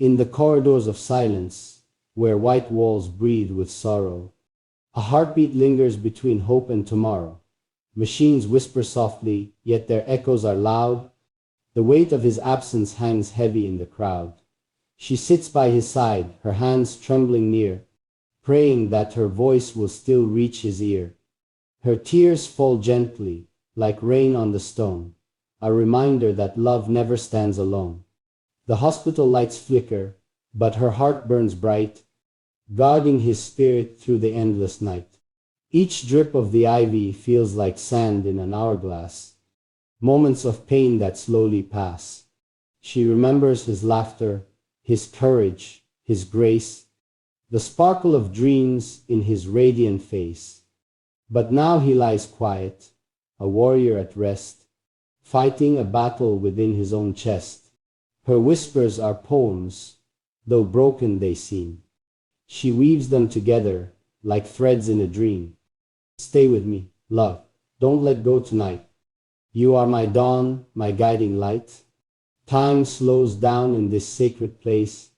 In the corridors of silence, where white walls breathe with sorrow, a heartbeat lingers between hope and tomorrow. Machines whisper softly, yet their echoes are loud. The weight of his absence hangs heavy in the crowd. She sits by his side, her hands trembling near, praying that her voice will still reach his ear. Her tears fall gently, like rain on the stone, a reminder that love never stands alone. The hospital lights flicker, but her heart burns bright, guarding his spirit through the endless night. Each drip of the IV feels like sand in an hourglass, moments of pain that slowly pass. She remembers his laughter, his courage, his grace, the sparkle of dreams in his radiant face. But now he lies quiet, a warrior at rest, fighting a battle within his own chest. Her whispers are poems, though broken they seem. She weaves them together, like threads in a dream. Stay with me, love, don't let go tonight. You are my dawn, my guiding light. Time slows down in this sacred place,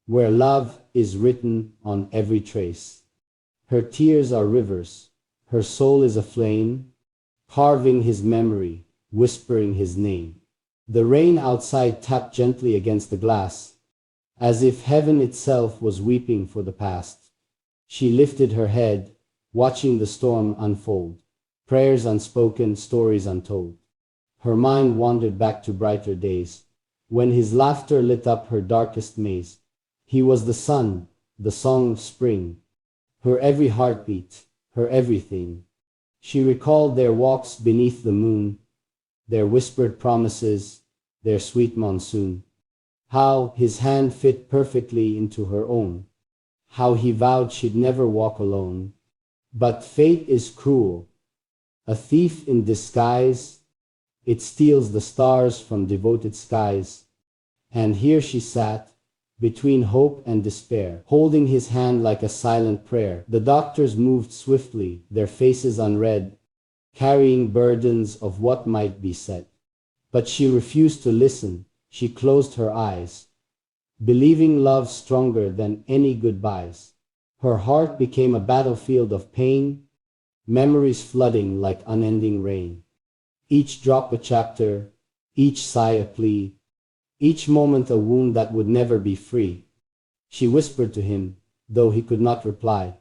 where love is written on every trace. Her tears are rivers, her soul is a flame, carving his memory, whispering his name. The rain outside tapped gently against the glass, as if heaven itself was weeping for the past. She lifted her head, watching the storm unfold, prayers unspoken, stories untold. Her mind wandered back to brighter days, when his laughter lit up her darkest maze. He was the sun, the song of spring, her every heartbeat, her everything. She recalled their walks beneath the moon, their whispered promises, their sweet monsoon. How his hand fit perfectly into her own, how he vowed she'd never walk alone. But fate is cruel, a thief in disguise. It steals the stars from devoted skies. And here she sat, between hope and despair, holding his hand like a silent prayer. The doctors moved swiftly, their faces unread, carrying burdens of what might be said. But she refused to listen, she closed her eyes, believing love stronger than any goodbyes. Her heart became a battlefield of pain, memories flooding like unending rain. Each drop a chapter, each sigh a plea, each moment a wound that would never be free. She whispered to him, though he could not reply,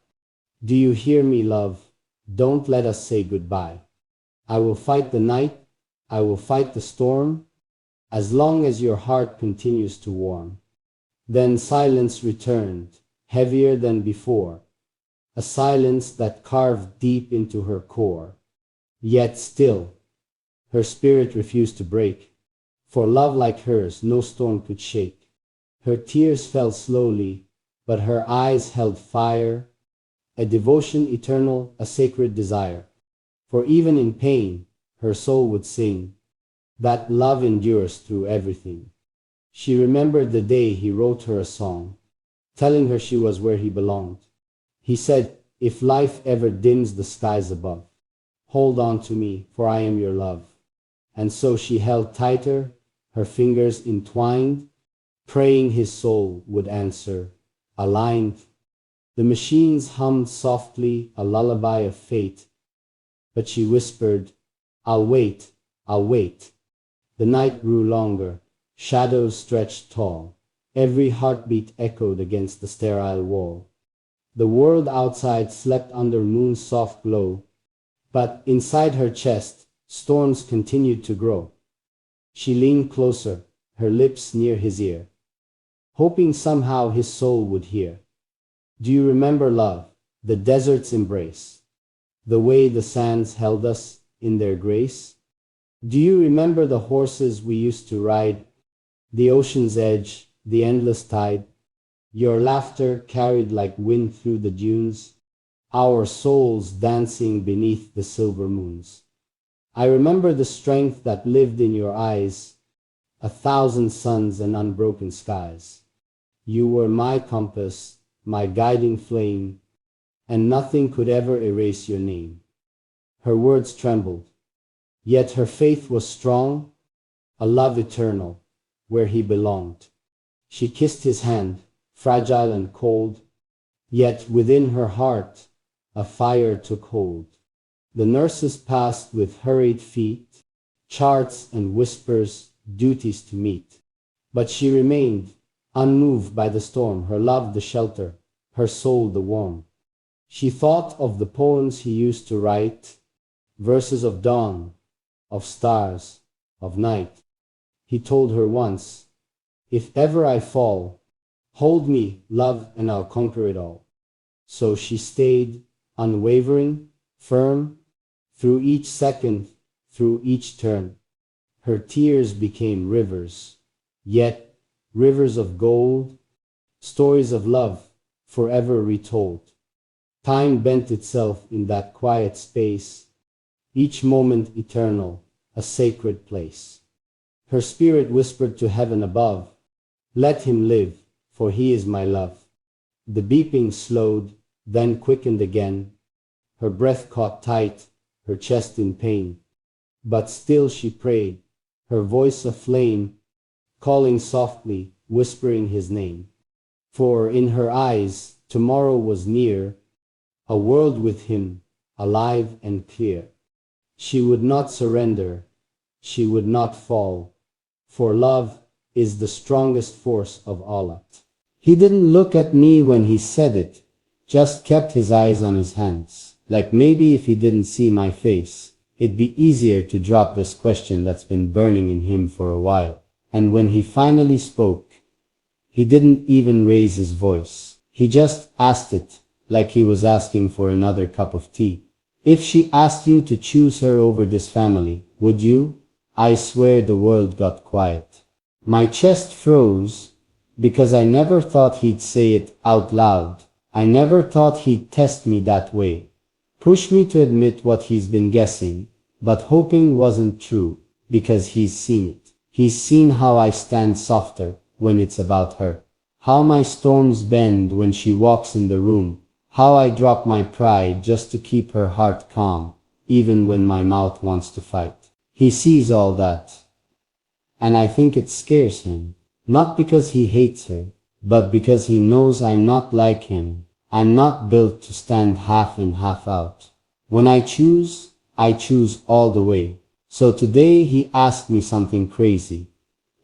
"Do you hear me, love? Don't let us say goodbye. I will fight the night, I will fight the storm, as long as your heart continues to warm." Then silence returned, heavier than before, a silence that carved deep into her core. Yet still, her spirit refused to break, for love like hers no storm could shake. Her tears fell slowly, but her eyes held fire, a devotion eternal, a sacred desire. For even in pain, her soul would sing, that love endures through everything. She remembered the day he wrote her a song, telling her she was where he belonged. He said, "If life ever dims the skies above, hold on to me, for I am your love." And so she held tighter, her fingers entwined, praying his soul would answer, aligned. The machines hummed softly, a lullaby of fate, but she whispered, "I'll wait, I'll wait." The night grew longer, shadows stretched tall, every heartbeat echoed against the sterile wall. The world outside slept under moon's soft glow, but inside her chest, storms continued to grow. She leaned closer, her lips near his ear, hoping somehow his soul would hear. "Do you remember, love, the desert's embrace, the way the sands held us in their grace? Do you remember the horses we used to ride, the ocean's edge, the endless tide? Your laughter carried like wind through the dunes, our souls dancing beneath the silver moons. I remember the strength that lived in your eyes, a thousand suns and unbroken skies. You were my compass, my guiding flame, and nothing could ever erase your name." Her words trembled, yet her faith was strong, a love eternal, where he belonged. She kissed his hand, fragile and cold, yet within her heart a fire took hold. The nurses passed with hurried feet, charts and whispers, duties to meet. But she remained, unmoved by the storm, her love the shelter, her soul the warmth. She thought of the poems he used to write, verses of dawn, of stars, of night. He told her once, "If ever I fall, hold me, love, and I'll conquer it all." So she stayed, unwavering, firm, through each second, through each turn. Her tears became rivers, yet rivers of gold, stories of love forever retold. Time bent itself in that quiet space, each moment eternal, a sacred place. Her spirit whispered to heaven above, "Let him live, for he is my love." The beeping slowed, then quickened again. Her breath caught tight, her chest in pain. But still she prayed, her voice aflame, calling softly, whispering his name. For in her eyes tomorrow was near, a world with him, alive and clear. She would not surrender, she would not fall, for love is the strongest force of all. He didn't look at me when he said it, just kept his eyes on his hands. Like maybe if he didn't see my face, it'd be easier to drop this question that's been burning in him for a while. And when he finally spoke, he didn't even raise his voice. He just asked it, like he was asking for another cup of tea. "If she asked you to choose her over this family, would you?" I swear the world got quiet. My chest froze, because I never thought he'd say it out loud. I never thought he'd test me that way. Push me to admit what he's been guessing, but hoping wasn't true, because he's seen it. He's seen how I stand softer when it's about her. How my storms bend when she walks in the room. How I drop my pride just to keep her heart calm, even when my mouth wants to fight. He sees all that. And I think it scares him. Not because he hates her, but because he knows I'm not like him. I'm not built to stand half in, half out. When I choose all the way. So today he asked me something crazy.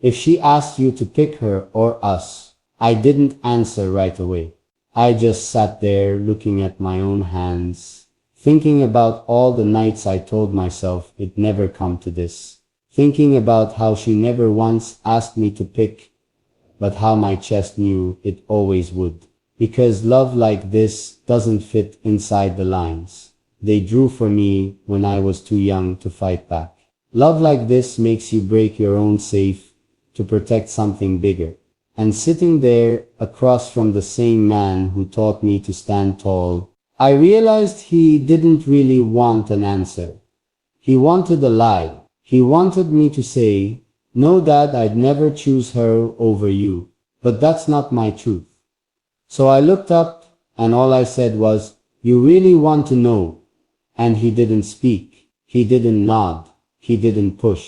If she asked you to pick her or us, I didn't answer right away. I just sat there looking at my own hands, thinking about all the nights I told myself it'd never come to this. Thinking about how she never once asked me to pick, but how my chest knew it always would. Because love like this doesn't fit inside the lines they drew for me when I was too young to fight back. Love like this makes you break your own safe to protect something bigger. And sitting there across from the same man who taught me to stand tall, I realized he didn't really want an answer. He wanted a lie. He wanted me to say, "No, Dad, I'd never choose her over you." But that's not my truth. So I looked up, and all I said was, "You really want to know?" And he didn't speak. He didn't nod. He didn't push.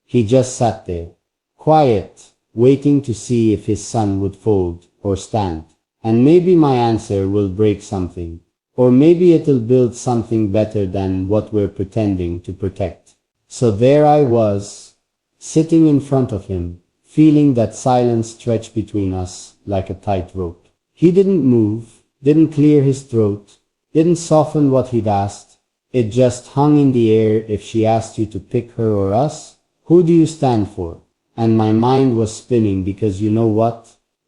He just sat there, quiet, waiting to see if his son would fold or stand. And maybe my answer will break something. Or maybe it'll build something better than what we're pretending to protect. So there I was, sitting in front of him, feeling that silence stretch between us like a tight rope. He didn't move, didn't clear his throat, didn't soften what he'd asked. It just hung in the air. If she asked you to pick her or us, who do you stand for? And my mind was spinning because you know what?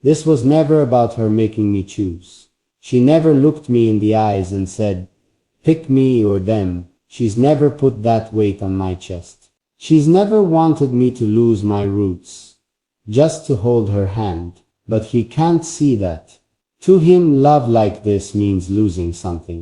This was never about her making me choose. She never looked me in the eyes and said, "Pick me or them." She's never put that weight on my chest. She's never wanted me to lose my roots, just to hold her hand. But he can't see that. To him, love like this means losing something.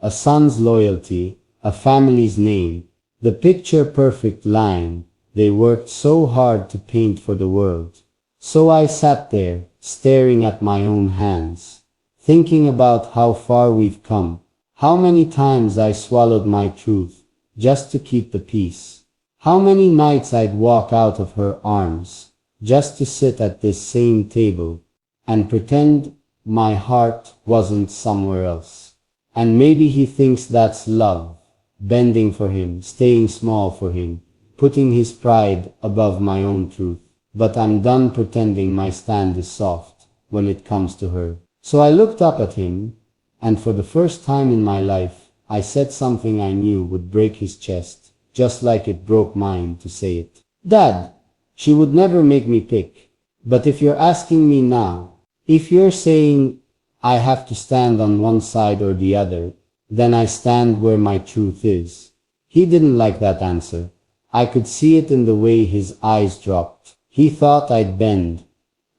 A son's loyalty, a family's name, the picture-perfect line they worked so hard to paint for the world. So I sat there, staring at my own hands, thinking about how far we've come, how many times I swallowed my truth just to keep the peace, how many nights I'd walk out of her arms, just to sit at this same table and pretend my heart wasn't somewhere else. And maybe he thinks that's love, bending for him, staying small for him, putting his pride above my own truth. But I'm done pretending my stand is soft when it comes to her. So I looked up at him, and for the first time in my life, I said something I knew would break his chest, just like it broke mine to say it. Dad, she would never make me pick. But if you're asking me now, if you're saying I have to stand on one side or the other, then I stand where my truth is. He didn't like that answer. I could see it in the way his eyes dropped. He thought I'd bend.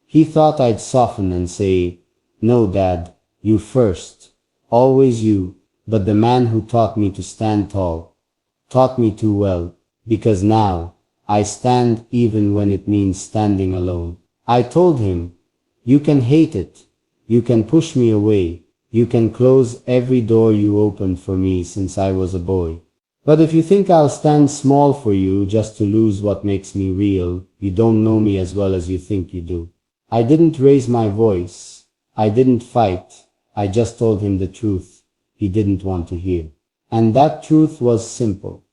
He thought I'd soften and say, "No, Dad, you first. Always you." But the man who taught me to stand tall taught me too well, because now I stand even when it means standing alone. I told him, "You can hate it. You can push me away. You can close every door you opened for me since I was a boy. But if you think I'll stand small for you just to lose what makes me real, you don't know me as well as you think you do." I didn't raise my voice. I didn't fight. I just told him the truth he didn't want to hear. And that truth was simple.